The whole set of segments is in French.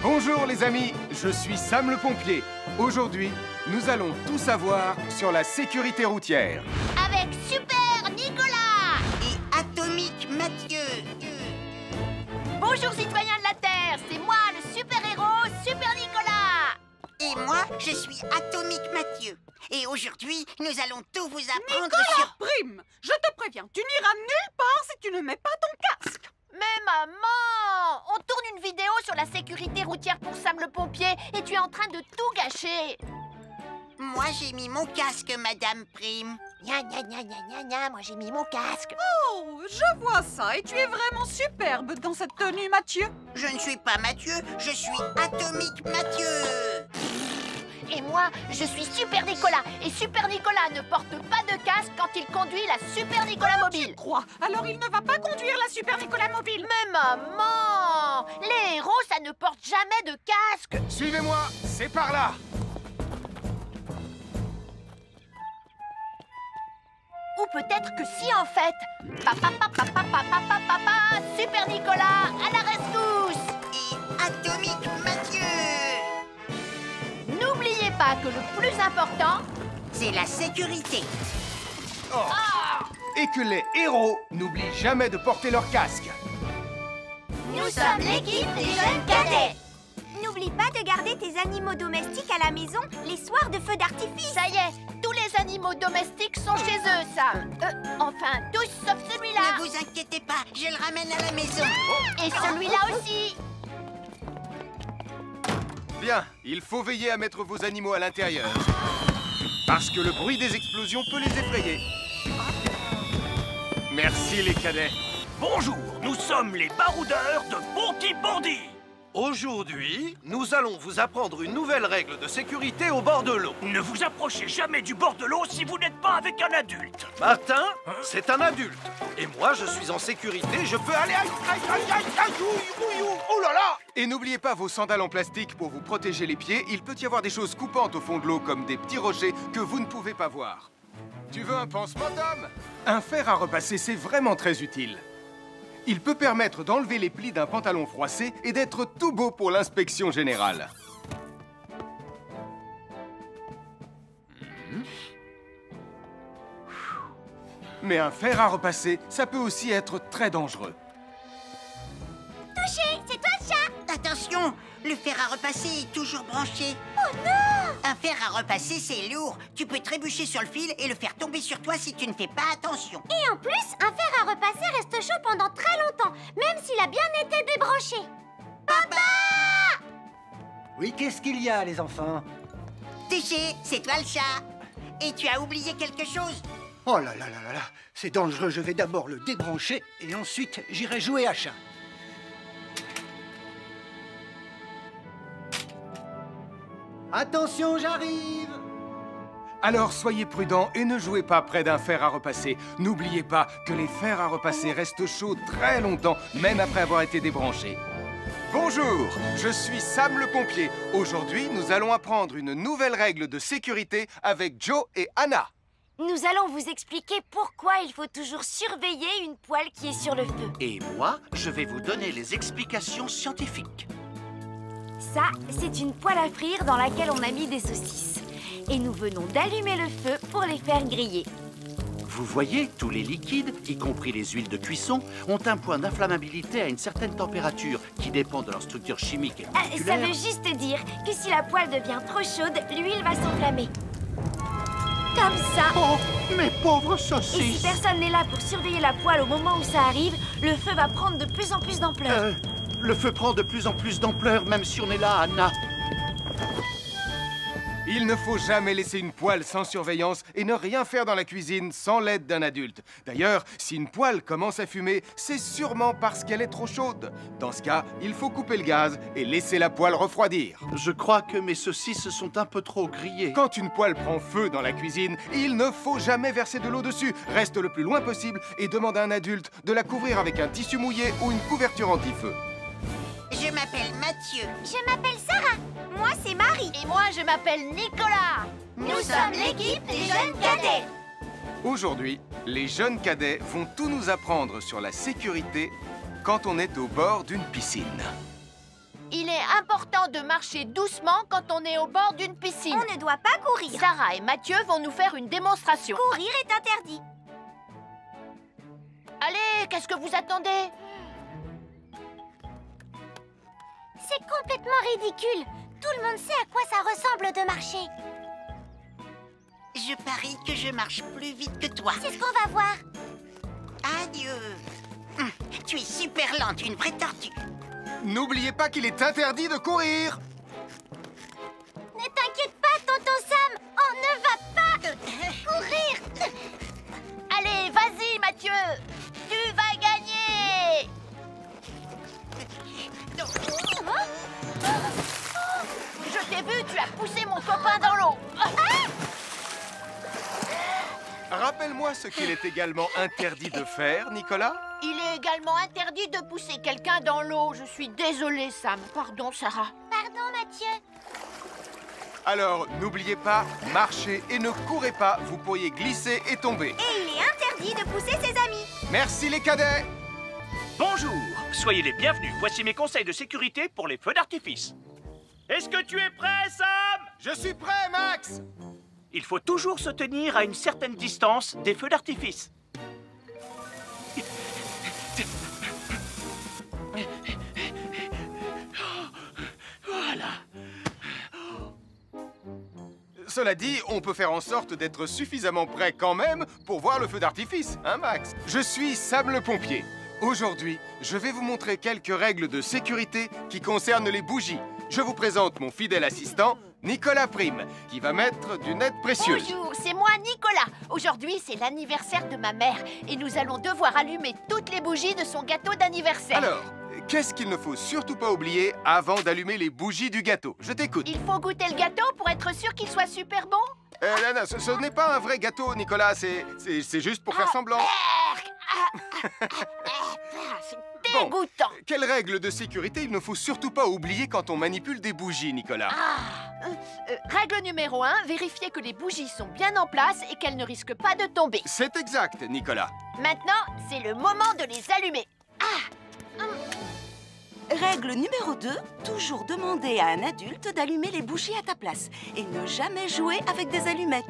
Bonjour les amis, je suis Sam le pompier. Aujourd'hui, nous allons tout savoir sur la sécurité routière. Avec Super Nicolas et Atomique Mathieu. Bonjour citoyens de la Terre, c'est moi le super-héros Super Nicolas. Et moi, je suis Atomique Mathieu. Et aujourd'hui, nous allons tout vous apprendre Nicolas sur... Prime, je te préviens, tu n'iras nulle part si tu ne mets pas ton casque. Mais maman, on tourne une vidéo sur la sécurité routière pour Sam le pompier et tu es en train de tout gâcher. Moi, j'ai mis mon casque, Madame Prime. Gna gna gna gna gna gna, moi j'ai mis mon casque. Oh, je vois ça et tu es vraiment superbe dans cette tenue, Mathieu. Je ne suis pas Mathieu, je suis Atomique Mathieu. Et moi, je suis Super Nicolas. Et Super Nicolas ne porte pas de casque quand il conduit la Super Nicolas Mobile. Crois, alors il ne va pas conduire la Super Nicolas Mobile. Mais maman, les héros, ça ne porte jamais de casque. Suivez-moi, c'est par là. Ou peut-être que si en fait. Papa, papa, papa, papa, papa, Super Nicolas, à la rescousse. Et Atomique Mathieu. N'oubliez pas que le plus important, C'est la sécurité. Oh. Et que les héros n'oublient jamais de porter leur casque. nous sommes l'équipe des jeunes cadets. N'oublie pas de garder tes animaux domestiques à la maison les soirs de feux d'artifice. Ça y est, tous les animaux domestiques sont chez eux, Sam. Enfin, tous sauf celui-là. Ne vous inquiétez pas, je le ramène à la maison. Et celui-là aussi. Bien, il faut veiller à mettre vos animaux à l'intérieur. Parce que le bruit des explosions peut les effrayer. Merci les cadets. Bonjour, nous sommes les baroudeurs de Bondy. Aujourd'hui, nous allons vous apprendre une nouvelle règle de sécurité au bord de l'eau. Ne vous approchez jamais du bord de l'eau si vous n'êtes pas avec un adulte. Martin, c'est un adulte. Et moi, je suis en sécurité, je peux aller... Aïe, aïe, aïe, aïe, aïe, ouïe, ouïe, ouïe. Oh là là! Et n'oubliez pas vos sandales en plastique pour vous protéger les pieds. Il peut y avoir des choses coupantes au fond de l'eau comme des petits rochers que vous ne pouvez pas voir. Tu veux un pansement, Tom? Un fer à repasser, c'est vraiment très utile. Il peut permettre d'enlever les plis d'un pantalon froissé et d'être tout beau pour l'inspection générale. Mais un fer à repasser, ça peut aussi être très dangereux. Touché, c'est toi le chat. Attention, le fer à repasser est toujours branché. Oh non! Un fer à repasser, c'est lourd. Tu peux trébucher sur le fil et le faire tomber sur toi si tu ne fais pas attention. Et en plus, un fer à repasser reste chaud pendant très longtemps, même s'il a bien été débranché. Papa! Oui, qu'est-ce qu'il y a, les enfants? Touché, c'est toi le chat. Et tu as oublié quelque chose? Oh là là là là là, c'est dangereux, je vais d'abord le débrancher et ensuite j'irai jouer à chat. Attention, j'arrive! Alors soyez prudents et ne jouez pas près d'un fer à repasser. N'oubliez pas que les fers à repasser restent chauds très longtemps, même après avoir été débranchés. Bonjour, je suis Sam le pompier. Aujourd'hui, nous allons apprendre une nouvelle règle de sécurité avec Joe et Anna. Nous allons vous expliquer pourquoi il faut toujours surveiller une poêle qui est sur le feu. Et moi, je vais vous donner les explications scientifiques. Ça, c'est une poêle à frire dans laquelle on a mis des saucisses. Et nous venons d'allumer le feu pour les faire griller. Vous voyez, tous les liquides, y compris les huiles de cuisson, ont un point d'inflammabilité à une certaine température qui dépend de leur structure chimique et Ça moléculaire. veut juste dire que si la poêle devient trop chaude, l'huile va s'enflammer. Comme ça. Oh, mes pauvres Et si saucisses! personne n'est là pour surveiller la poêle au moment où ça arrive, le feu va prendre de plus en plus d'ampleur. Le feu prend de plus en plus d'ampleur, même si on est là, Anna. Il ne faut jamais laisser une poêle sans surveillance et ne rien faire dans la cuisine sans l'aide d'un adulte. D'ailleurs, si une poêle commence à fumer, c'est sûrement parce qu'elle est trop chaude. Dans ce cas, il faut couper le gaz et laisser la poêle refroidir. Je crois que mes saucisses sont un peu trop grillées. Quand une poêle prend feu dans la cuisine, il ne faut jamais verser de l'eau dessus. Reste le plus loin possible et demande à un adulte de la couvrir avec un tissu mouillé ou une couverture anti-feu. Je m'appelle Mathieu. Je m'appelle Sarah. Moi, c'est Marie. Et moi, je m'appelle Nicolas. Nous sommes l'équipe des jeunes cadets. Aujourd'hui, les jeunes cadets vont tout nous apprendre sur la sécurité quand on est au bord d'une piscine. Il est important de marcher doucement quand on est au bord d'une piscine. On ne doit pas courir. Sarah et Mathieu vont nous faire une démonstration. Courir est interdit. Allez, qu'est-ce que vous attendez? C'est complètement ridicule. Tout le monde sait à quoi ça ressemble de marcher. Je parie que je marche plus vite que toi. C'est ce qu'on va voir. Adieu. Tu es super lente, une vraie tortue. N'oubliez pas qu'il est interdit de courir. Ne t'inquiète pas, tonton Sam. On ne va pas courir. Allez, vas-y, Mathieu. Tu vas gagner. Je t'ai vu, tu as poussé mon copain dans l'eau. Rappelle-moi ce qu'il est également interdit de faire, Nicolas. Il est également interdit de pousser quelqu'un dans l'eau. Je suis désolée, Sam. Pardon, Sarah. Pardon, Mathieu. Alors, n'oubliez pas, marchez et ne courez pas. Vous pourriez glisser et tomber. Et il est interdit de pousser ses amis. Merci les cadets. Bonjour, soyez les bienvenus. Voici mes conseils de sécurité pour les feux d'artifice. Est-ce que tu es prêt, Sam? Je suis prêt, Max. Il faut toujours se tenir à une certaine distance des feux d'artifice. Voilà. Cela dit, on peut faire en sorte d'être suffisamment prêt quand même pour voir le feu d'artifice, hein, Max? Je suis Sam le pompier. Aujourd'hui, je vais vous montrer quelques règles de sécurité qui concernent les bougies. Je vous présente mon fidèle assistant, Nicolas Prime, qui va mettre d'une aide précieuse. Bonjour, c'est moi, Nicolas. Aujourd'hui, c'est l'anniversaire de ma mère et nous allons devoir allumer toutes les bougies de son gâteau d'anniversaire. Alors, qu'est-ce qu'il ne faut surtout pas oublier avant d'allumer les bougies du gâteau? Je t'écoute. Il faut goûter le gâteau pour être sûr qu'il soit super bon. Non, ce n'est pas un vrai gâteau, Nicolas. C'est juste pour faire semblant. C'est dégoûtant. Quelles règles de sécurité il ne faut surtout pas oublier quand on manipule des bougies, Nicolas? Règle numéro 1, vérifier que les bougies sont bien en place et qu'elles ne risquent pas de tomber. C'est exact, Nicolas. Maintenant, c'est le moment de les allumer. Règle numéro 2, toujours demander à un adulte d'allumer les bougies à ta place et ne jamais jouer avec des allumettes.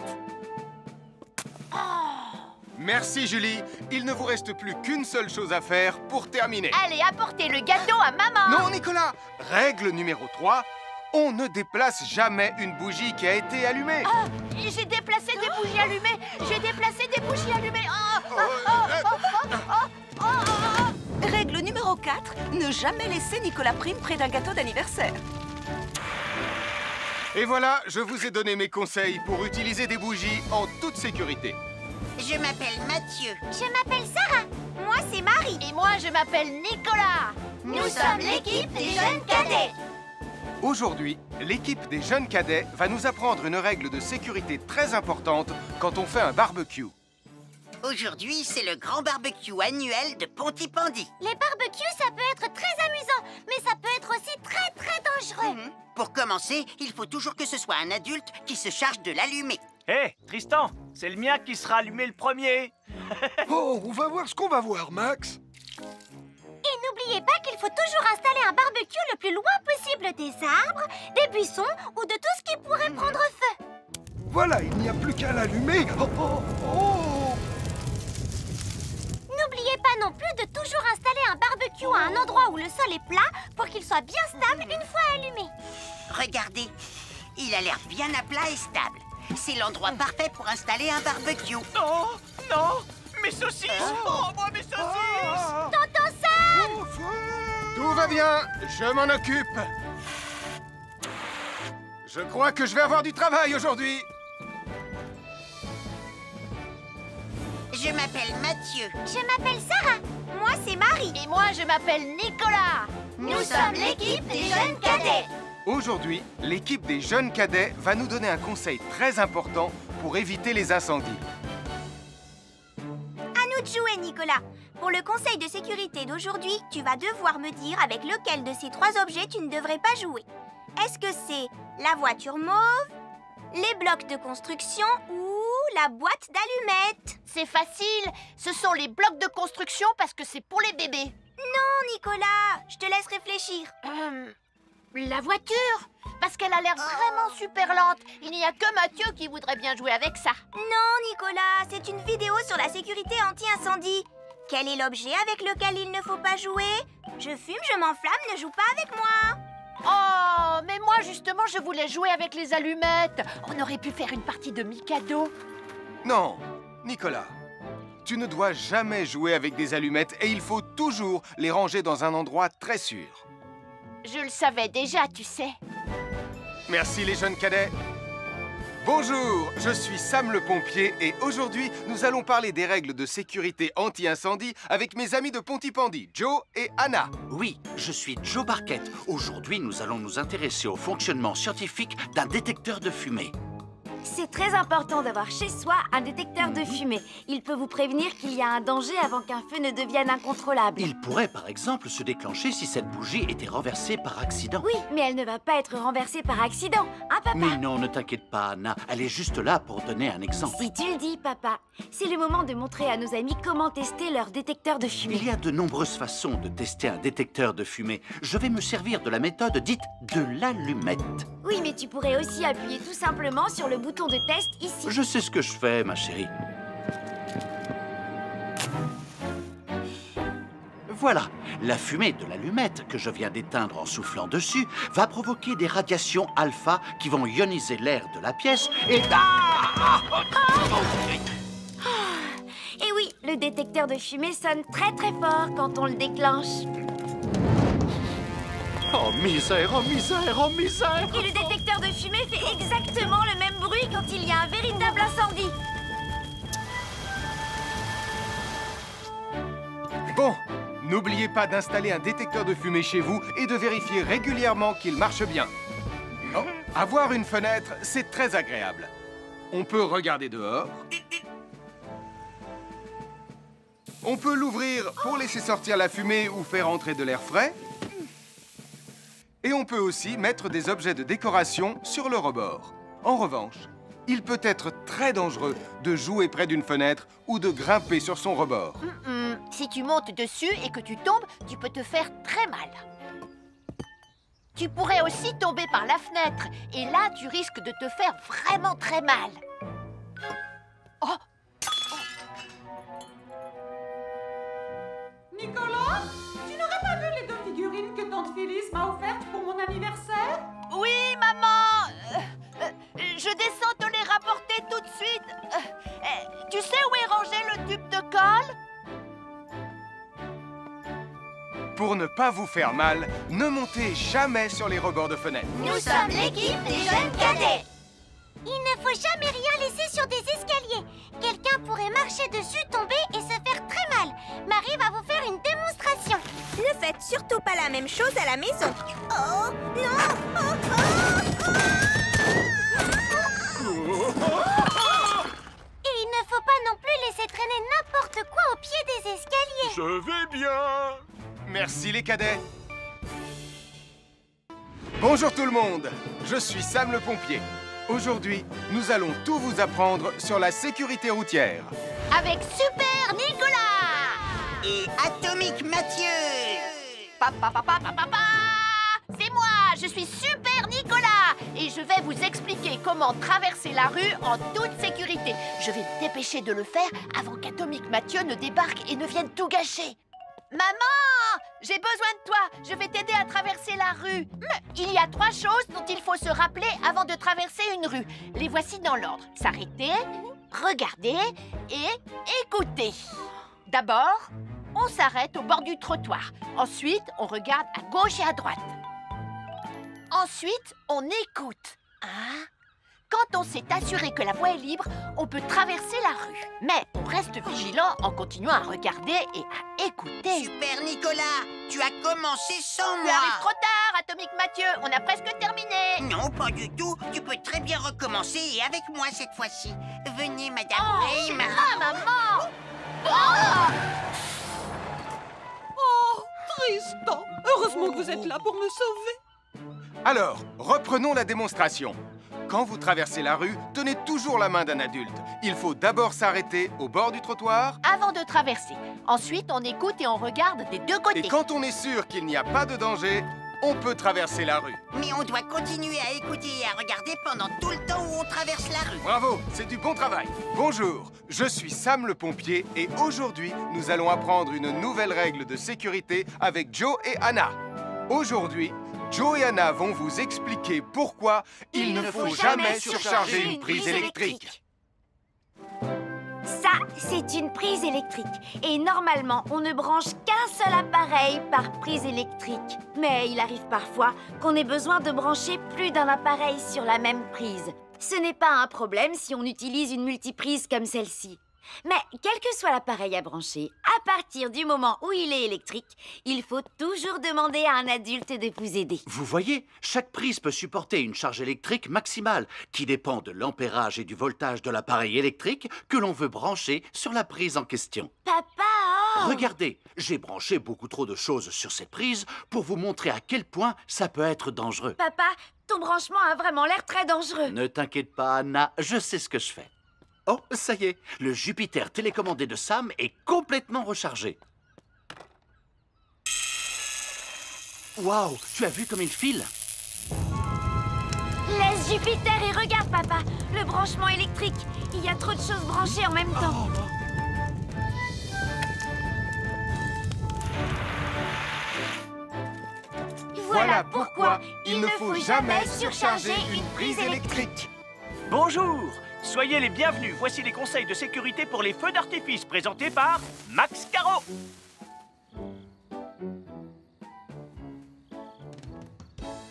Merci, Julie. Il ne vous reste plus qu'une seule chose à faire pour terminer. Allez, apportez le gâteau à maman. Non, Nicolas. Règle numéro 3, on ne déplace jamais une bougie qui a été allumée. J'ai déplacé des bougies allumées. J'ai déplacé des bougies allumées. Règle numéro 4, ne jamais laisser Nicolas Prime près d'un gâteau d'anniversaire. Et voilà, je vous ai donné mes conseils pour utiliser des bougies en toute sécurité. Je m'appelle Mathieu. Je m'appelle Sarah. Moi, c'est Marie. Et moi, je m'appelle Nicolas. Nous sommes l'équipe des jeunes cadets. Aujourd'hui, l'équipe des jeunes cadets va nous apprendre une règle de sécurité très importante quand on fait un barbecue. Aujourd'hui, c'est le grand barbecue annuel de Pontypandy. Les barbecues, ça peut être très amusant, mais ça peut être aussi très, très dangereux. Pour commencer, il faut toujours que ce soit un adulte qui se charge de l'allumer. Hé, Tristan, c'est le mien qui sera allumé le premier. Oh, on va voir ce qu'on va voir, Max. Et n'oubliez pas qu'il faut toujours installer un barbecue le plus loin possible des arbres, des buissons ou de tout ce qui pourrait prendre feu. Voilà, il n'y a plus qu'à l'allumer. Oh, oh, oh. N'oubliez pas non plus de toujours installer un barbecue à un endroit où le sol est plat pour qu'il soit bien stable une fois allumé. Regardez, il a l'air bien à plat et stable. C'est l'endroit parfait pour installer un barbecue. Oh, non, mes saucisses. Oh, moi, mes saucisses. Tonton Sam! Tout va bien, je m'en occupe. Je crois que je vais avoir du travail aujourd'hui. Je m'appelle Mathieu. Je m'appelle Sarah. Moi, c'est Marie. Et moi, je m'appelle Nicolas. Nous sommes l'équipe des jeunes cadets. Aujourd'hui, l'équipe des jeunes cadets va nous donner un conseil très important pour éviter les incendies. À nous de jouer, Nicolas. Pour le conseil de sécurité d'aujourd'hui, tu vas devoir me dire avec lequel de ces 3 objets tu ne devrais pas jouer. Est-ce que c'est la voiture mauve, les blocs de construction ou la boîte d'allumettes? C'est facile. Ce sont les blocs de construction parce que c'est pour les bébés. Non, Nicolas, je te laisse réfléchir. La voiture? Parce qu'elle a l'air vraiment super lente. Il n'y a que Mathieu qui voudrait bien jouer avec ça. Non, Nicolas, c'est une vidéo sur la sécurité anti-incendie. Quel est l'objet avec lequel il ne faut pas jouer? Je fume, je m'enflamme, ne joue pas avec moi. Oh, mais moi justement, je voulais jouer avec les allumettes. On aurait pu faire une partie de Mikado. Non, Nicolas. Tu ne dois jamais jouer avec des allumettes et il faut toujours les ranger dans un endroit très sûr. Je le savais déjà, tu sais. Merci les jeunes cadets. Bonjour, je suis Sam le pompier et aujourd'hui, nous allons parler des règles de sécurité anti-incendie avec mes amis de Pontypandy, Joe et Anna. Oui, je suis Joe Barquette. Aujourd'hui, nous allons nous intéresser au fonctionnement scientifique d'un détecteur de fumée. C'est très important d'avoir chez soi un détecteur de fumée. Il peut vous prévenir qu'il y a un danger avant qu'un feu ne devienne incontrôlable. Il pourrait, par exemple, se déclencher si cette bougie était renversée par accident. Oui, mais elle ne va pas être renversée par accident, hein, papa? Mais non, ne t'inquiète pas, Anna. Elle est juste là pour donner un exemple. Si tu le dis, papa. C'est le moment de montrer à nos amis comment tester leur détecteur de fumée. Il y a de nombreuses façons de tester un détecteur de fumée. Je vais me servir de la méthode dite de l'allumette. Oui, mais tu pourrais aussi appuyer tout simplement sur le bouton de test ici. Je sais ce que je fais, ma chérie. Voilà, la fumée de l'allumette que je viens d'éteindre en soufflant dessus va provoquer des radiations alpha qui vont ioniser l'air de la pièce et... Et oui, le détecteur de fumée sonne très très fort quand on le déclenche. Oh misère, oh misère, oh misère! Et le détecteur de fumée fait exactement le même bruit quand il y a un véritable incendie. Bon, n'oubliez pas d'installer un détecteur de fumée chez vous et de vérifier régulièrement qu'il marche bien. Oh, avoir une fenêtre, c'est très agréable. On peut regarder dehors. On peut l'ouvrir pour laisser sortir la fumée ou faire entrer de l'air frais. Et on peut aussi mettre des objets de décoration sur le rebord. En revanche, il peut être très dangereux de jouer près d'une fenêtre ou de grimper sur son rebord. Si tu montes dessus et que tu tombes, tu peux te faire très mal. Tu pourrais aussi tomber par la fenêtre. Et là, tu risques de te faire vraiment très mal. Oh! Nicolas, tu n'aurais pas vu les 2 figurines que tante Phyllis m'a offertes pour mon anniversaire? Oui, maman! Je descends te les rapporter tout de suite. Tu sais où est rangé le tube de colle? Pour ne pas vous faire mal, ne montez jamais sur les rebords de fenêtres. Nous sommes l'équipe des jeunes cadets. Il ne faut jamais rien laisser sur des escaliers. Quelqu'un pourrait marcher dessus, tomber et se faire très mal. Marie va vous faire une démonstration. Ne faites surtout pas la même chose à la maison. Oh, non! Et il ne faut pas non plus laisser traîner n'importe quoi au pied des escaliers. Je vais bien. Merci les cadets. Bonjour tout le monde, je suis Sam le pompier. Aujourd'hui, nous allons tout vous apprendre sur la sécurité routière. Avec Super Nicolas! Et Atomique Mathieu! C'est moi, je suis Super Nicolas! Et je vais vous expliquer comment traverser la rue en toute sécurité. Je vais me dépêcher de le faire avant qu'Atomique Mathieu ne débarque et ne vienne tout gâcher. Maman! J'ai besoin de toi! Je vais t'aider à traverser la rue. Il y a 3 choses dont il faut se rappeler avant de traverser une rue. Les voici dans l'ordre. S'arrêter, regarder et écouter. D'abord, on s'arrête au bord du trottoir. Ensuite, on regarde à gauche et à droite. Ensuite, on écoute. Quand on s'est assuré que la voie est libre, on peut traverser la rue. Mais on reste vigilant en continuant à regarder et à écouter. Super Nicolas, tu as commencé sans Tu moi. arrives trop tard, Atomique Mathieu. On a presque terminé. Non, pas du tout. Tu peux très bien recommencer et avec moi cette fois-ci. Venez, madame. Hey, maman! Oh, Tristan! Heureusement que vous êtes là pour me sauver. Alors, reprenons la démonstration. Quand vous traversez la rue, tenez toujours la main d'un adulte. Il faut d'abord s'arrêter au bord du trottoir. Avant de traverser. Ensuite, on écoute et on regarde des 2 côtés. Et quand on est sûr qu'il n'y a pas de danger, on peut traverser la rue. Mais on doit continuer à écouter et à regarder pendant tout le temps où on traverse la rue. Bravo, c'est du bon travail. Bonjour, je suis Sam le pompier et aujourd'hui, nous allons apprendre une nouvelle règle de sécurité avec Joe et Anna. Aujourd'hui, Joe et Anna vont vous expliquer pourquoi il ne faut jamais surcharger une prise électrique. Ça, c'est une prise électrique. Et normalement, on ne branche qu'un seul appareil par prise électrique. Mais il arrive parfois qu'on ait besoin de brancher plus d'un appareil sur la même prise. Ce n'est pas un problème si on utilise une multiprise comme celle-ci. Mais quel que soit l'appareil à brancher, à partir du moment où il est électrique, il faut toujours demander à un adulte de vous aider. Vous voyez, chaque prise peut supporter une charge électrique maximale qui dépend de l'ampérage et du voltage de l'appareil électrique que l'on veut brancher sur la prise en question. Papa! Regardez, j'ai branché beaucoup trop de choses sur cette prise pour vous montrer à quel point ça peut être dangereux. Papa, ton branchement a vraiment l'air très dangereux. Ne t'inquiète pas, Anna, je sais ce que je fais. Oh, ça y est, le Jupiter télécommandé de Sam est complètement rechargé. Waouh, tu as vu comme il file? Laisse Jupiter et regarde, papa. Le branchement électrique. Il y a trop de choses branchées en même temps. Voilà pourquoi il ne faut jamais surcharger une prise électrique. Bonjour, soyez les bienvenus. Voici les conseils de sécurité pour les feux d'artifice présentés par Max Caro.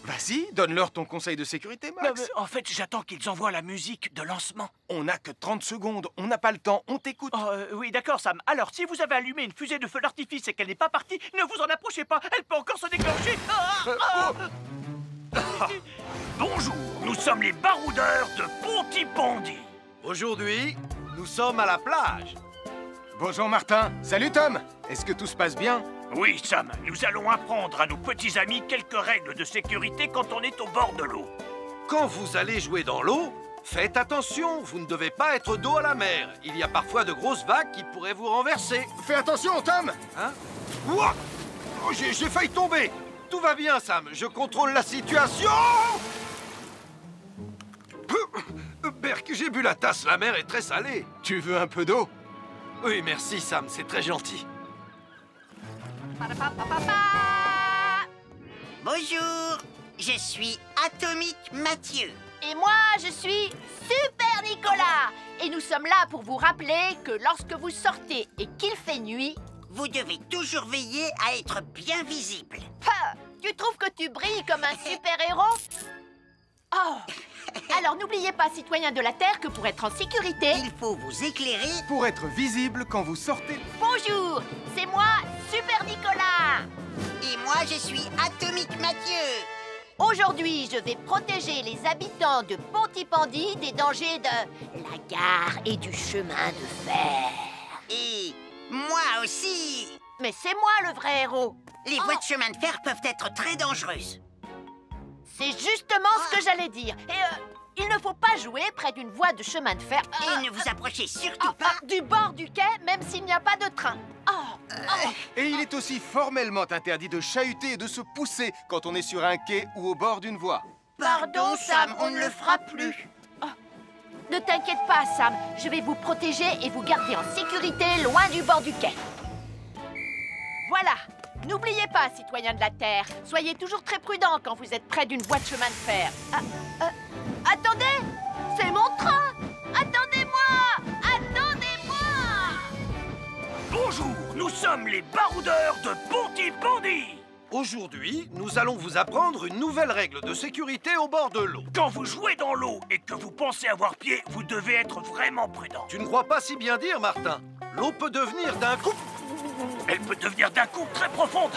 Vas-y, donne-leur ton conseil de sécurité, Max. En fait, j'attends qu'ils envoient la musique de lancement. On n'a que 30 secondes, on n'a pas le temps, on t'écoute. Oui, d'accord, Sam. Alors, si vous avez allumé une fusée de feu d'artifice et qu'elle n'est pas partie, ne vous en approchez pas. Elle peut encore se déclencher. Bonjour, nous sommes les baroudeurs de Pontypandy. Aujourd'hui, nous sommes à la plage. Bonjour Martin. Salut Tom. Est-ce que tout se passe bien? Oui, Sam, nous allons apprendre à nos petits amis quelques règles de sécurité quand on est au bord de l'eau. Quand vous allez jouer dans l'eau, faites attention, vous ne devez pas être dos à la mer. Il y a parfois de grosses vagues qui pourraient vous renverser. Fais attention, Tom. Hein? Ouah! Oh, j'ai failli tomber. Tout va bien, Sam, je contrôle la situation. Berk, j'ai bu la tasse, la mer est très salée. Tu veux un peu d'eau? Oui, merci, Sam, c'est très gentil. Bonjour, je suis Atomique Mathieu. Et moi, je suis Super Nicolas. Et nous sommes là pour vous rappeler que lorsque vous sortez et qu'il fait nuit, vous devez toujours veiller à être bien visible. Tu trouves que tu brilles comme un super-héros? Oh! Alors n'oubliez pas, citoyens de la Terre, que pour être en sécurité, il faut vous éclairer pour être visible quand vous sortez. Bonjour, c'est moi, Super Nicolas. Et moi, je suis Atomique Mathieu. Aujourd'hui, je vais protéger les habitants de Pontypandy des dangers de la gare et du chemin de fer. Et moi aussi. Mais c'est moi le vrai héros. Les voies de chemin de fer peuvent être très dangereuses. C'est justement ce que j'allais dire. Et il ne faut pas jouer près d'une voie de chemin de fer. Et ne vous approchez surtout pas du bord du quai, même s'il n'y a pas de train. Et il est aussi formellement interdit de chahuter et de se pousser quand on est sur un quai ou au bord d'une voie. Pardon, Sam, on ne le fera plus. Ne t'inquiète pas, Sam. Je vais vous protéger et vous garder en sécurité loin du bord du quai. Voilà. N'oubliez pas, citoyens de la Terre, soyez toujours très prudents quand vous êtes près d'une voie de chemin de fer. Attendez! C'est mon train! Attendez-moi! Attendez-moi! Bonjour, nous sommes les baroudeurs de Pontypandy. Aujourd'hui, nous allons vous apprendre une nouvelle règle de sécurité au bord de l'eau. Quand vous jouez dans l'eau et que vous pensez avoir pied, vous devez être vraiment prudent. Tu ne crois pas si bien dire, Martin. L'eau peut devenir d'un coup... Elle peut devenir d'un coup très profonde.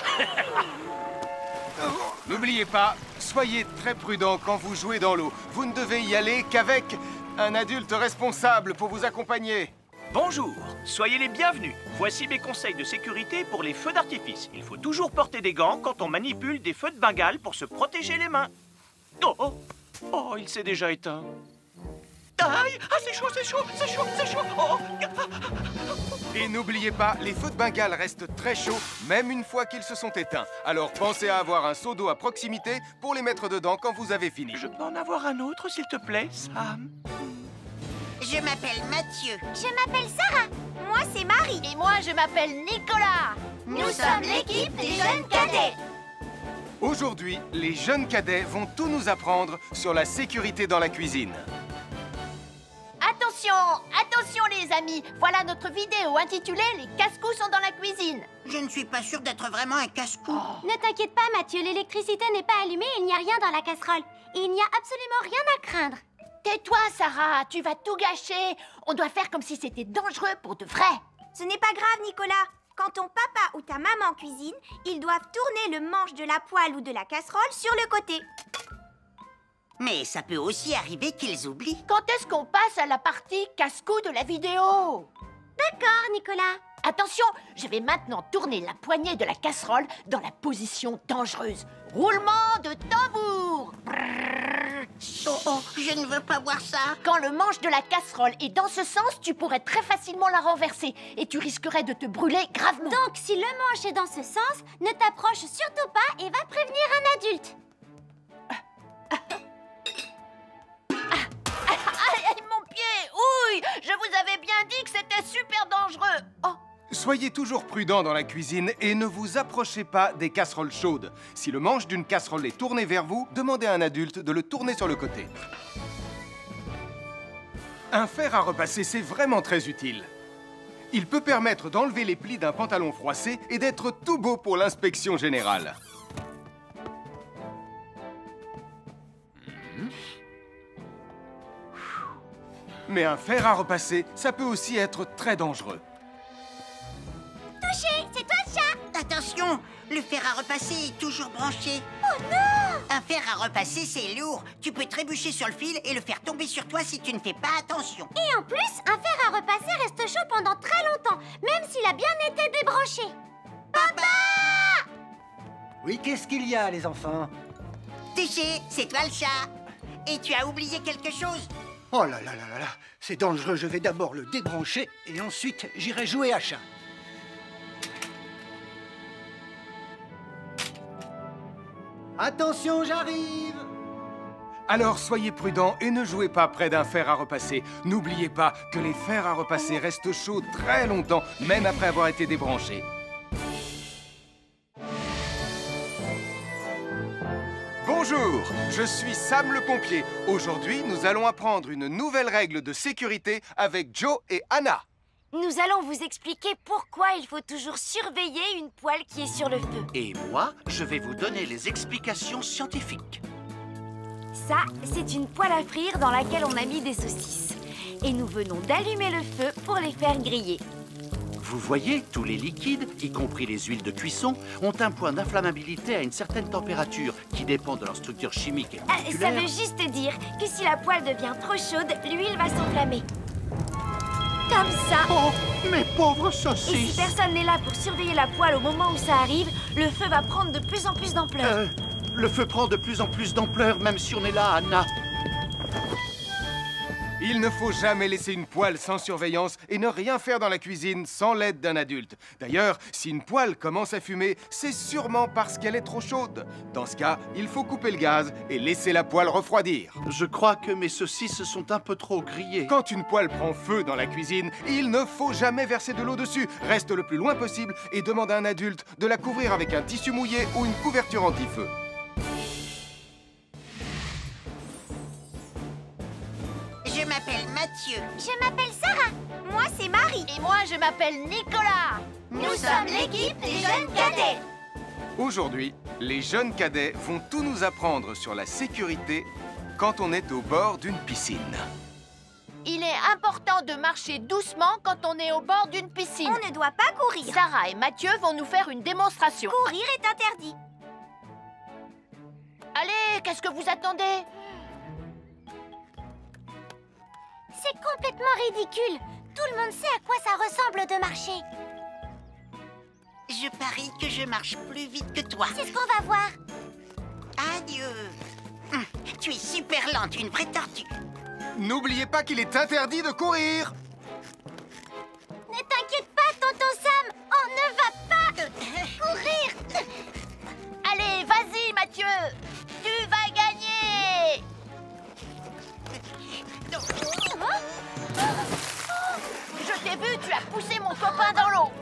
N'oubliez pas, soyez très prudent quand vous jouez dans l'eau. Vous ne devez y aller qu'avec un adulte responsable pour vous accompagner. Bonjour, soyez les bienvenus. Voici mes conseils de sécurité pour les feux d'artifice. Il faut toujours porter des gants quand on manipule des feux de Bengale pour se protéger les mains. Oh, il s'est déjà éteint. Aïe! Ah, c'est chaud, c'est chaud, c'est chaud, c'est chaud! Oh. Et n'oubliez pas, les feux de Bengale restent très chauds, même une fois qu'ils se sont éteints. Alors pensez à avoir un seau d'eau à proximité pour les mettre dedans quand vous avez fini. Je peux en avoir un autre, s'il te plaît, Sam? Je m'appelle Mathieu. Je m'appelle Sarah. Moi, c'est Marie. Et moi, je m'appelle Nicolas. Nous sommes l'équipe des jeunes cadets. Aujourd'hui, les jeunes cadets vont tout nous apprendre sur la sécurité dans la cuisine. Attention, attention les amis. Voilà notre vidéo intitulée « Les casse-cou sont dans la cuisine ». Je ne suis pas sûre d'être vraiment un casse-cou. Ne t'inquiète pas, Mathieu, l'électricité n'est pas allumée et il n'y a rien dans la casserole. Et il n'y a absolument rien à craindre. Tais-toi, Sarah, tu vas tout gâcher. On doit faire comme si c'était dangereux pour de vrai. Ce n'est pas grave, Nicolas. Quand ton papa ou ta maman cuisine, ils doivent tourner le manche de la poêle ou de la casserole sur le côté. Mais ça peut aussi arriver qu'ils oublient. Quand est-ce qu'on passe à la partie casse-cou de la vidéo? D'accord, Nicolas. Attention, je vais maintenant tourner la poignée de la casserole dans la position dangereuse. Roulement de tambour. Oh, je ne veux pas voir ça. Quand le manche de la casserole est dans ce sens, tu pourrais très facilement la renverser et tu risquerais de te brûler gravement. Donc, si le manche est dans ce sens, ne t'approche surtout pas et va prévenir un adulte. Aïe, mon pied! Ouille! Je vous avais bien dit que c'était super dangereux. Oh! Soyez toujours prudents dans la cuisine et ne vous approchez pas des casseroles chaudes. Si le manche d'une casserole est tourné vers vous, demandez à un adulte de le tourner sur le côté. Un fer à repasser, c'est vraiment très utile. Il peut permettre d'enlever les plis d'un pantalon froissé et d'être tout beau pour l'inspection générale. Mais un fer à repasser, ça peut aussi être très dangereux. Touché, c'est toi le chat. Attention, le fer à repasser est toujours branché. Oh non! Un fer à repasser, c'est lourd. Tu peux trébucher sur le fil et le faire tomber sur toi si tu ne fais pas attention. Et en plus, un fer à repasser reste chaud pendant très longtemps, même s'il a bien été débranché. Papa! Oui, qu'est-ce qu'il y a, les enfants? Touché, c'est toi le chat. Et tu as oublié quelque chose? Oh là là là là là, c'est dangereux, je vais d'abord le débrancher et ensuite j'irai jouer à chat. Attention, j'arrive! Alors soyez prudents et ne jouez pas près d'un fer à repasser. N'oubliez pas que les fers à repasser restent chauds très longtemps, même après avoir été débranchés. Bonjour, je suis Sam le pompier. Aujourd'hui, nous allons apprendre une nouvelle règle de sécurité avec Joe et Anna. Nous allons vous expliquer pourquoi il faut toujours surveiller une poêle qui est sur le feu. Et moi, je vais vous donner les explications scientifiques. Ça, c'est une poêle à frire dans laquelle on a mis des saucisses. Et nous venons d'allumer le feu pour les faire griller. Vous voyez, tous les liquides, y compris les huiles de cuisson, ont un point d'inflammabilité à une certaine température qui dépend de leur structure chimique et Ça moléculaire. veut juste dire que si la poêle devient trop chaude, l'huile va s'enflammer. Comme ça. Oh, mes pauvres Et si saucisses! personne n'est là pour surveiller la poêle au moment où ça arrive, le feu va prendre de plus en plus d'ampleur. Le feu prend de plus en plus d'ampleur, même si on est là, Anna. Il ne faut jamais laisser une poêle sans surveillance et ne rien faire dans la cuisine sans l'aide d'un adulte. D'ailleurs, si une poêle commence à fumer, c'est sûrement parce qu'elle est trop chaude. Dans ce cas, il faut couper le gaz et laisser la poêle refroidir. Je crois que mes saucisses sont un peu trop grillées. Quand une poêle prend feu dans la cuisine, il ne faut jamais verser de l'eau dessus. Reste le plus loin possible et demande à un adulte de la couvrir avec un tissu mouillé ou une couverture anti-feu. Je m'appelle Mathieu. Je m'appelle Sarah. Moi, c'est Marie. Et moi, je m'appelle Nicolas. Nous sommes l'équipe des jeunes cadets. Aujourd'hui, les jeunes cadets vont tout nous apprendre sur la sécurité quand on est au bord d'une piscine. Il est important de marcher doucement quand on est au bord d'une piscine. On ne doit pas courir. Sarah et Mathieu vont nous faire une démonstration. Courir est interdit. Allez, qu'est-ce que vous attendez? C'est complètement ridicule. Tout le monde sait à quoi ça ressemble de marcher. Je parie que je marche plus vite que toi. C'est ce qu'on va voir. Adieu. Tu es super lente, une vraie tortue. N'oubliez pas qu'il est interdit de courir. Ne t'inquiète pas, tonton Sam, on ne va pas courir. Allez, vas-y, Mathieu. Tu vas gagner. Je t'ai vu, tu as poussé mon copain dans l'eau.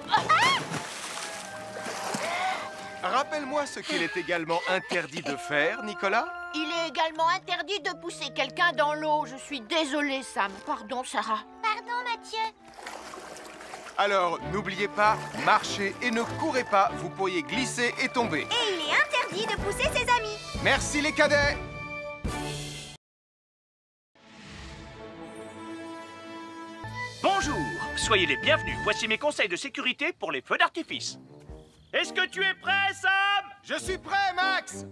Rappelle-moi ce qu'il est également interdit de faire, Nicolas. Il est également interdit de pousser quelqu'un dans l'eau. Je suis désolée, Sam. Pardon, Sarah. Pardon, Mathieu. Alors, n'oubliez pas, marchez et ne courez pas. Vous pourriez glisser et tomber. Et il est interdit de pousser ses amis. Merci les cadets. Bonjour, soyez les bienvenus. Voici mes conseils de sécurité pour les feux d'artifice. Est-ce que tu es prêt, Sam? Je suis prêt, Max.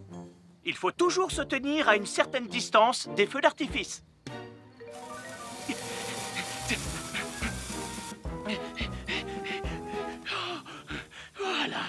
Il faut toujours se tenir à une certaine distance des feux d'artifice. Voilà.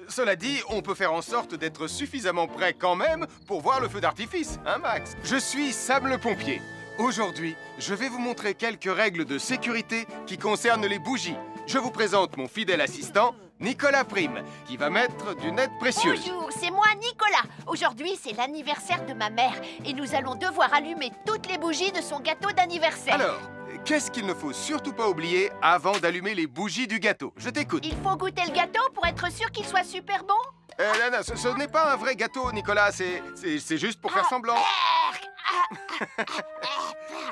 Cela dit, on peut faire en sorte d'être suffisamment prêt quand même pour voir le feu d'artifice, hein, Max? Je suis Sam le pompier. Aujourd'hui, je vais vous montrer quelques règles de sécurité qui concernent les bougies. Je vous présente mon fidèle assistant, Nicolas Prime, qui va mettre d'une aide précieuse. Bonjour, c'est moi, Nicolas. Aujourd'hui, c'est l'anniversaire de ma mère et nous allons devoir allumer toutes les bougies de son gâteau d'anniversaire. Alors, qu'est-ce qu'il ne faut surtout pas oublier avant d'allumer les bougies du gâteau? Je t'écoute. Il faut goûter le gâteau pour être sûr qu'il soit super bon. Non, ce n'est pas un vrai gâteau, Nicolas. C'est juste pour faire semblant.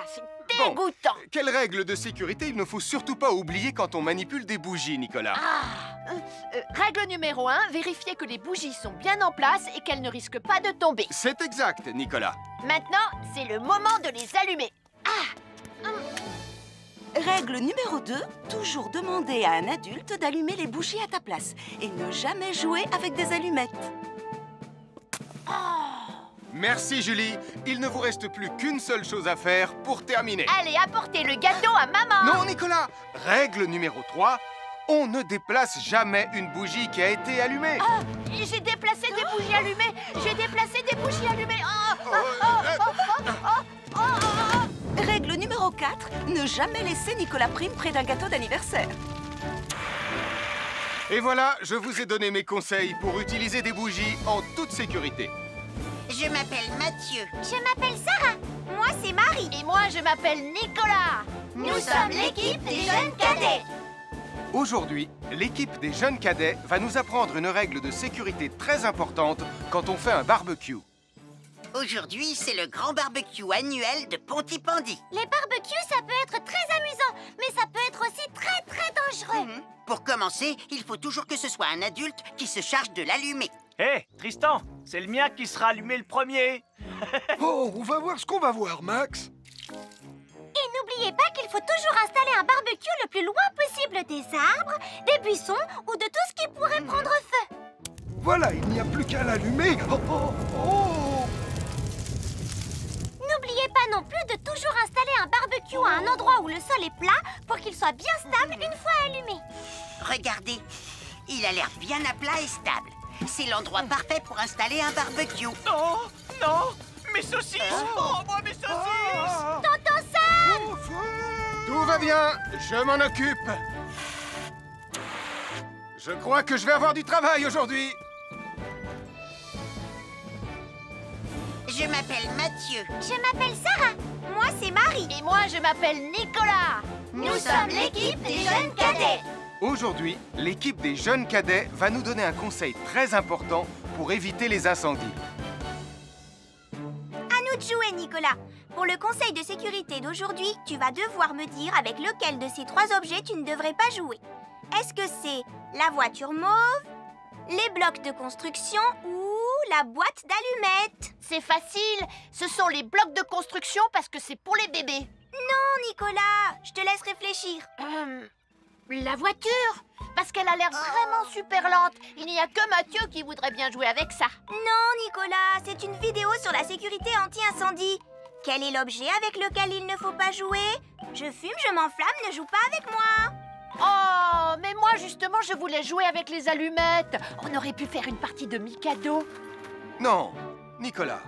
C'est dégoûtant. Quelles règles de sécurité il ne faut surtout pas oublier quand on manipule des bougies, Nicolas? Règle numéro 1, vérifier que les bougies sont bien en place et qu'elles ne risquent pas de tomber. C'est exact, Nicolas. Maintenant, c'est le moment de les allumer. Règle numéro 2, toujours demander à un adulte d'allumer les bougies à ta place et ne jamais jouer avec des allumettes. Merci, Julie. Il ne vous reste plus qu'une seule chose à faire pour terminer. Allez, apportez le gâteau à maman. Non, Nicolas. Règle numéro 3, on ne déplace jamais une bougie qui a été allumée. J'ai déplacé des bougies allumées. J'ai déplacé des bougies allumées. Règle numéro 4, ne jamais laisser Nicolas Prime près d'un gâteau d'anniversaire. Et voilà, je vous ai donné mes conseils pour utiliser des bougies en toute sécurité. Je m'appelle Mathieu. Je m'appelle Sarah. Moi, c'est Marie. Et moi, je m'appelle Nicolas. Nous sommes l'équipe des jeunes cadets. Aujourd'hui, l'équipe des jeunes cadets va nous apprendre une règle de sécurité très importante quand on fait un barbecue. Aujourd'hui, c'est le grand barbecue annuel de Pontypandy. Les barbecues, ça peut être très amusant, mais ça peut être aussi très, très dangereux. Pour commencer, il faut toujours que ce soit un adulte qui se charge de l'allumer. Hé, Tristan, c'est le mien qui sera allumé le premier. Oh, on va voir ce qu'on va voir, Max. Et n'oubliez pas qu'il faut toujours installer un barbecue le plus loin possible des arbres, des buissons ou de tout ce qui pourrait prendre feu. Voilà, il n'y a plus qu'à l'allumer. Oh, oh, oh. N'oubliez pas non plus de toujours installer un barbecue à un endroit où le sol est plat pour qu'il soit bien stable une fois allumé. Regardez, il a l'air bien à plat et stable. C'est l'endroit parfait pour installer un barbecue. Non, non, mes saucisses. Oh, moi, mes saucisses. Tonton Sam! Tout va bien, je m'en occupe. Je crois que je vais avoir du travail aujourd'hui. Je m'appelle Mathieu. Je m'appelle Sarah. Moi, c'est Marie. Et moi, je m'appelle Nicolas. Nous sommes l'équipe des jeunes cadets. Aujourd'hui, l'équipe des jeunes cadets va nous donner un conseil très important pour éviter les incendies. À nous de jouer, Nicolas. Pour le conseil de sécurité d'aujourd'hui, tu vas devoir me dire avec lequel de ces 3 objets tu ne devrais pas jouer. Est-ce que c'est la voiture mauve, les blocs de construction ou la boîte d'allumettes? C'est facile. Ce sont les blocs de construction parce que c'est pour les bébés. Non, Nicolas. Je te laisse réfléchir. La voiture. Parce qu'elle a l'air vraiment super lente. Il n'y a que Mathieu qui voudrait bien jouer avec ça. Non, Nicolas. C'est une vidéo sur la sécurité anti-incendie. Quel est l'objet avec lequel il ne faut pas jouer? Je fume, je m'enflamme, ne joue pas avec moi. Oh, mais moi, justement, je voulais jouer avec les allumettes. On aurait pu faire une partie de Mikado. Non, Nicolas,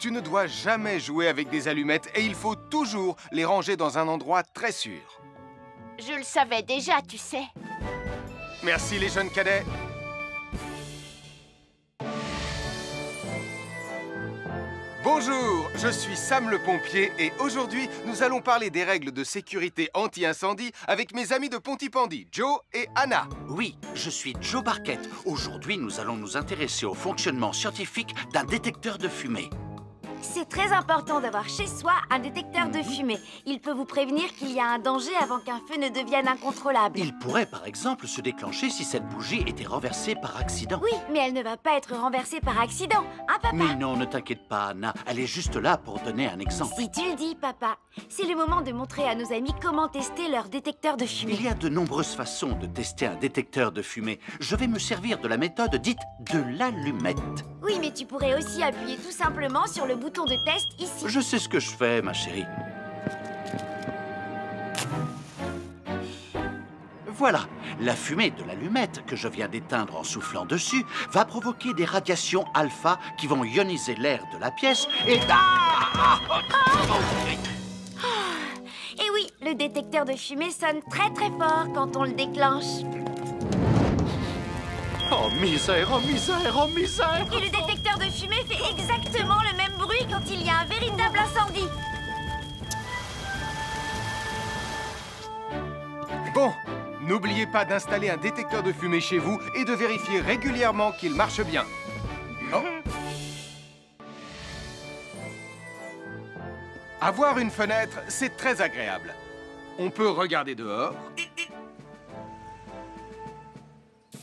tu ne dois jamais jouer avec des allumettes et il faut toujours les ranger dans un endroit très sûr. Je le savais déjà, tu sais. Merci les jeunes cadets. Bonjour, je suis Sam le pompier et aujourd'hui, nous allons parler des règles de sécurité anti-incendie avec mes amis de Pontypandy, Joe et Anna. Oui, je suis Joe Barquette. Aujourd'hui, nous allons nous intéresser au fonctionnement scientifique d'un détecteur de fumée. C'est très important d'avoir chez soi un détecteur de fumée. Il peut vous prévenir qu'il y a un danger avant qu'un feu ne devienne incontrôlable. Il pourrait, par exemple, se déclencher si cette bougie était renversée par accident. Oui, mais elle ne va pas être renversée par accident, hein, papa? Mais non, ne t'inquiète pas, Anna. Elle est juste là pour donner un exemple. Si tu le dis, papa. C'est le moment de montrer à nos amis comment tester leur détecteur de fumée. Il y a de nombreuses façons de tester un détecteur de fumée. Je vais me servir de la méthode dite de l'allumette. Oui, mais tu pourrais aussi appuyer tout simplement sur le bouton de test ici. Je sais ce que je fais, ma chérie. Voilà, la fumée de l'allumette que je viens d'éteindre en soufflant dessus va provoquer des radiations alpha qui vont ioniser l'air de la pièce et... Et oui, le détecteur de fumée sonne très très fort quand on le déclenche. Oh misère, oh misère, oh misère! Et le détecteur de fumée fait exactement le même bruit quand il y a un véritable incendie. Bon, n'oubliez pas d'installer un détecteur de fumée chez vous et de vérifier régulièrement qu'il marche bien. Oh. Avoir une fenêtre, c'est très agréable. On peut regarder dehors.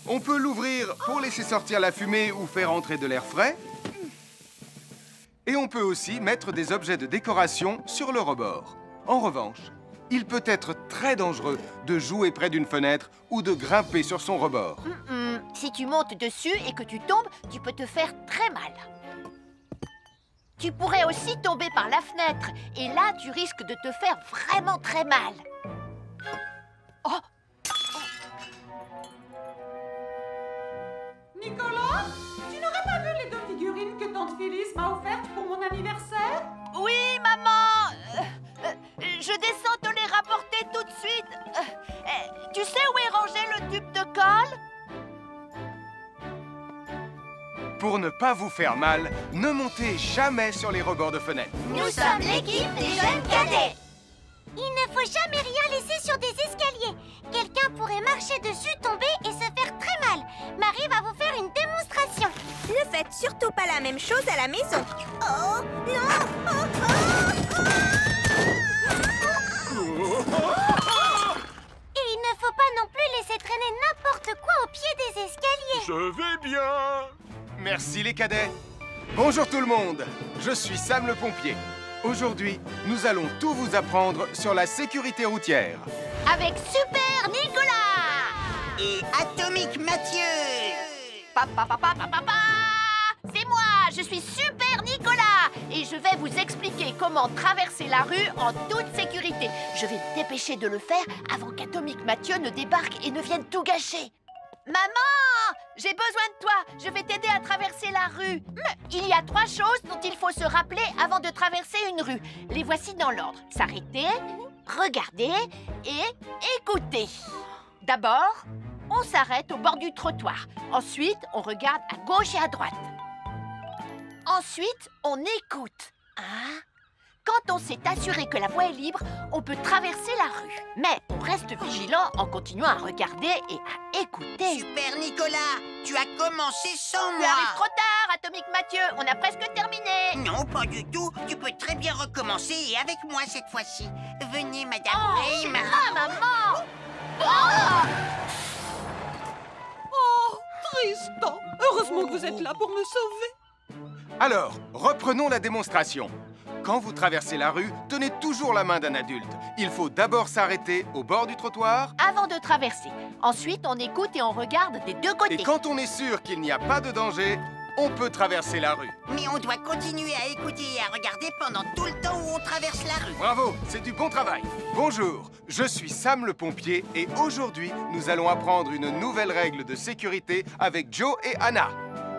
On peut l'ouvrir pour laisser sortir la fumée ou faire entrer de l'air frais. Et on peut aussi mettre des objets de décoration sur le rebord. En revanche, il peut être très dangereux de jouer près d'une fenêtre ou de grimper sur son rebord. Si tu montes dessus et que tu tombes, tu peux te faire très mal. Tu pourrais aussi tomber par la fenêtre et là, tu risques de te faire vraiment très mal. Oh! Nicolas, tu n'aurais pas vu les 2 figurines que tante Phyllis m'a offertes pour mon anniversaire? Oui, maman! Je descends te les rapporter tout de suite. Tu sais où est rangé le tube de colle? Pour ne pas vous faire mal, ne montez jamais sur les rebords de fenêtres. Nous sommes l'équipe des jeunes cadets. Il ne faut jamais rien laisser sur des escaliers. Quelqu'un pourrait marcher dessus, tomber et se faire très mal. Marie va vous faire une démonstration. Ne faites surtout pas la même chose à la maison. Oh, non! Et il ne faut pas non plus laisser traîner n'importe quoi au pied des escaliers. Je vais bien. Merci les cadets. Bonjour tout le monde, je suis Sam le pompier. Aujourd'hui, nous allons tout vous apprendre sur la sécurité routière. Avec Super Nicolas! Et Atomique Mathieu! C'est moi, je suis Super Nicolas et je vais vous expliquer comment traverser la rue en toute sécurité. Je vais me dépêcher de le faire avant qu'Atomique Mathieu ne débarque et ne vienne tout gâcher. Maman, j'ai besoin de toi. Je vais t'aider à traverser la rue. Il y a 3 choses dont il faut se rappeler avant de traverser une rue. Les voici dans l'ordre. S'arrêter, regarder et écouter. D'abord, on s'arrête au bord du trottoir. Ensuite, on regarde à gauche et à droite. Ensuite, on écoute. Quand on s'est assuré que la voie est libre, on peut traverser la rue. Mais on reste vigilant en continuant à regarder et à écouter. Super Nicolas, tu as commencé sans Tu moi. arrives trop tard, Atomique Mathieu. On a presque terminé. Non, pas du tout. Tu peux très bien recommencer et avec moi cette fois-ci. Venez, Madame Rayman. Maman! Oh, Tristan! Heureusement que vous êtes là pour me sauver. Alors, reprenons la démonstration. Quand vous traversez la rue, tenez toujours la main d'un adulte. Il faut d'abord s'arrêter au bord du trottoir. Avant de traverser. Ensuite, on écoute et on regarde des 2 côtés. Et quand on est sûr qu'il n'y a pas de danger, on peut traverser la rue. Mais on doit continuer à écouter et à regarder pendant tout le temps où on traverse la rue. Bravo, c'est du bon travail. Bonjour, je suis Sam le pompier et aujourd'hui, nous allons apprendre une nouvelle règle de sécurité avec Joe et Anna.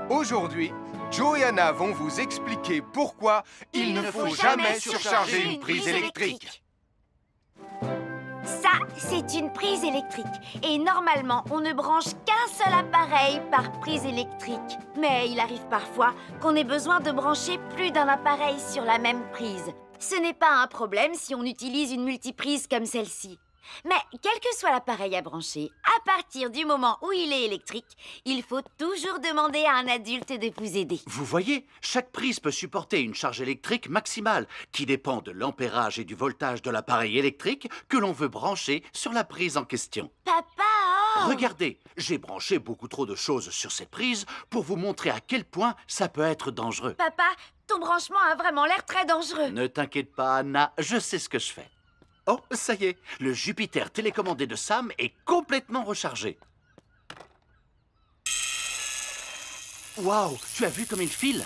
Aujourd'hui, Joe et Anna vont vous expliquer pourquoi il ne faut jamais surcharger une prise électrique. Ça, c'est une prise électrique. Et normalement, on ne branche qu'un seul appareil par prise électrique. Mais il arrive parfois qu'on ait besoin de brancher plus d'un appareil sur la même prise. Ce n'est pas un problème si on utilise une multiprise comme celle-ci. Mais quel que soit l'appareil à brancher, à partir du moment où il est électrique, il faut toujours demander à un adulte de vous aider. Vous voyez, chaque prise peut supporter une charge électrique maximale qui dépend de l'ampérage et du voltage de l'appareil électrique que l'on veut brancher sur la prise en question. Papa! Regardez, j'ai branché beaucoup trop de choses sur cette prise pour vous montrer à quel point ça peut être dangereux. Papa, ton branchement a vraiment l'air très dangereux. Ne t'inquiète pas, Anna, je sais ce que je fais. Oh, ça y est, le Jupiter télécommandé de Sam est complètement rechargé. Waouh, tu as vu comme il file?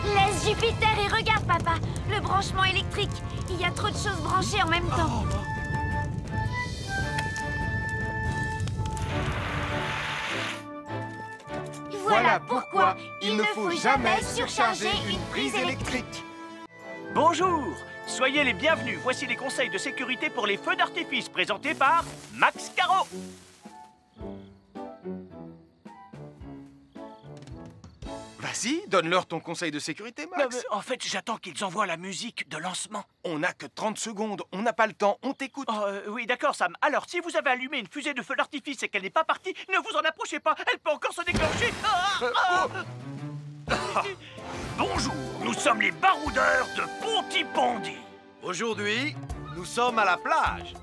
Laisse Jupiter et regarde, papa. Le branchement électrique. Il y a trop de choses branchées en même temps. Voilà pourquoi il ne faut jamais surcharger une prise électrique. Bonjour, soyez les bienvenus. Voici les conseils de sécurité pour les feux d'artifice présentés par Max Caro. Vas-y, donne-leur ton conseil de sécurité, Max. En fait, j'attends qu'ils envoient la musique de lancement. On n'a que 30 secondes, on n'a pas le temps, on t'écoute. Oui, d'accord, Sam. Alors, si vous avez allumé une fusée de feu d'artifice et qu'elle n'est pas partie, ne vous en approchez pas. Elle peut encore se déclencher. Bonjour, nous sommes les baroudeurs de Pontypandy. Aujourd'hui, nous sommes à la plage.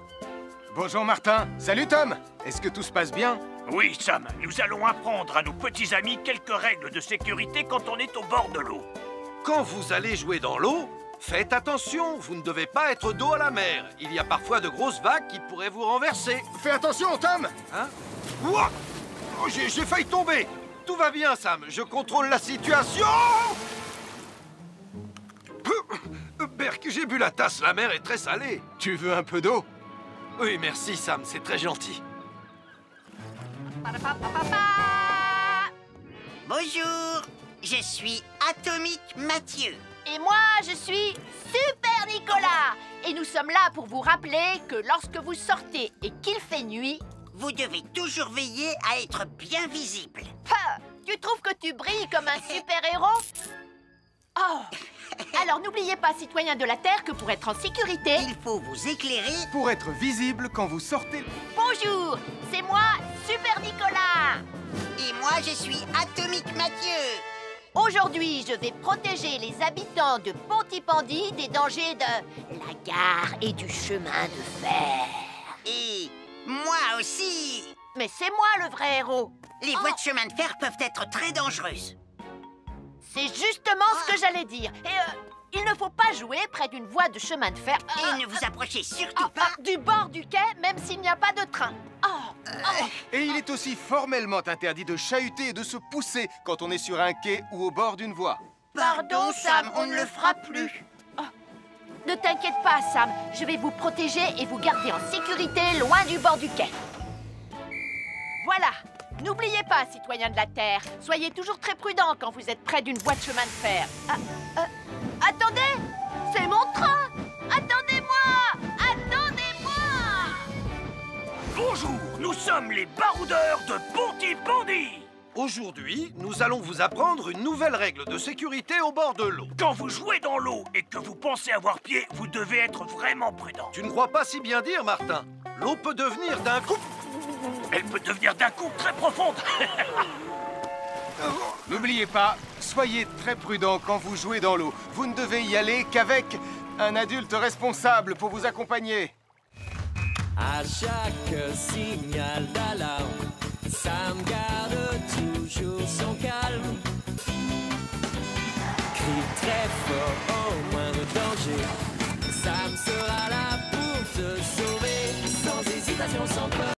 Bonjour Martin. Salut Tom. Est-ce que tout se passe bien? Oui, Sam, nous allons apprendre à nos petits amis quelques règles de sécurité quand on est au bord de l'eau. Quand vous allez jouer dans l'eau, faites attention, vous ne devez pas être dos à la mer. Il y a parfois de grosses vagues qui pourraient vous renverser. Fais attention, Tom. Hein? Ouah! Oh, j'ai failli tomber. Tout va bien, Sam, je contrôle la situation. Berk, j'ai bu la tasse, la mer est très salée. Tu veux un peu d'eau? Oui, merci, Sam, c'est très gentil. Bonjour, je suis Atomique Mathieu. Et moi, je suis Super Nicolas. Et nous sommes là pour vous rappeler que lorsque vous sortez et qu'il fait nuit, vous devez toujours veiller à être bien visible. Tu trouves que tu brilles comme un super-héros? Oh! Alors n'oubliez pas, citoyens de la Terre, que pour être en sécurité, il faut vous éclairer pour être visible quand vous sortez. Bonjour, c'est moi, Super Nicolas. Et moi, je suis Atomique Mathieu. Aujourd'hui, je vais protéger les habitants de Pontypandy des dangers de la gare et du chemin de fer. Et moi aussi. Mais c'est moi le vrai héros. Les voies de chemin de fer peuvent être très dangereuses. C'est justement ce que j'allais dire. Et il ne faut pas jouer près d'une voie de chemin de fer. Et ne vous approchez surtout pas du bord du quai, même s'il n'y a pas de train. Et il est aussi formellement interdit de chahuter et de se pousser quand on est sur un quai ou au bord d'une voie. Pardon, Sam, on ne le fera plus. Ne t'inquiète pas, Sam. Je vais vous protéger et vous garder en sécurité loin du bord du quai. Voilà. N'oubliez pas, citoyens de la Terre, soyez toujours très prudents quand vous êtes près d'une voie de chemin de fer. Attendez! C'est mon train! Attendez-moi! Attendez-moi! Bonjour, nous sommes les baroudeurs de Pontypandy. Aujourd'hui, nous allons vous apprendre une nouvelle règle de sécurité au bord de l'eau. Quand vous jouez dans l'eau et que vous pensez avoir pied, vous devez être vraiment prudent. Tu ne crois pas si bien dire, Martin? L'eau peut devenir d'un coup... Elle peut devenir d'un coup très profonde. N'oubliez pas, soyez très prudent quand vous jouez dans l'eau. Vous ne devez y aller qu'avec un adulte responsable pour vous accompagner. À chaque signal d'alarme, Sam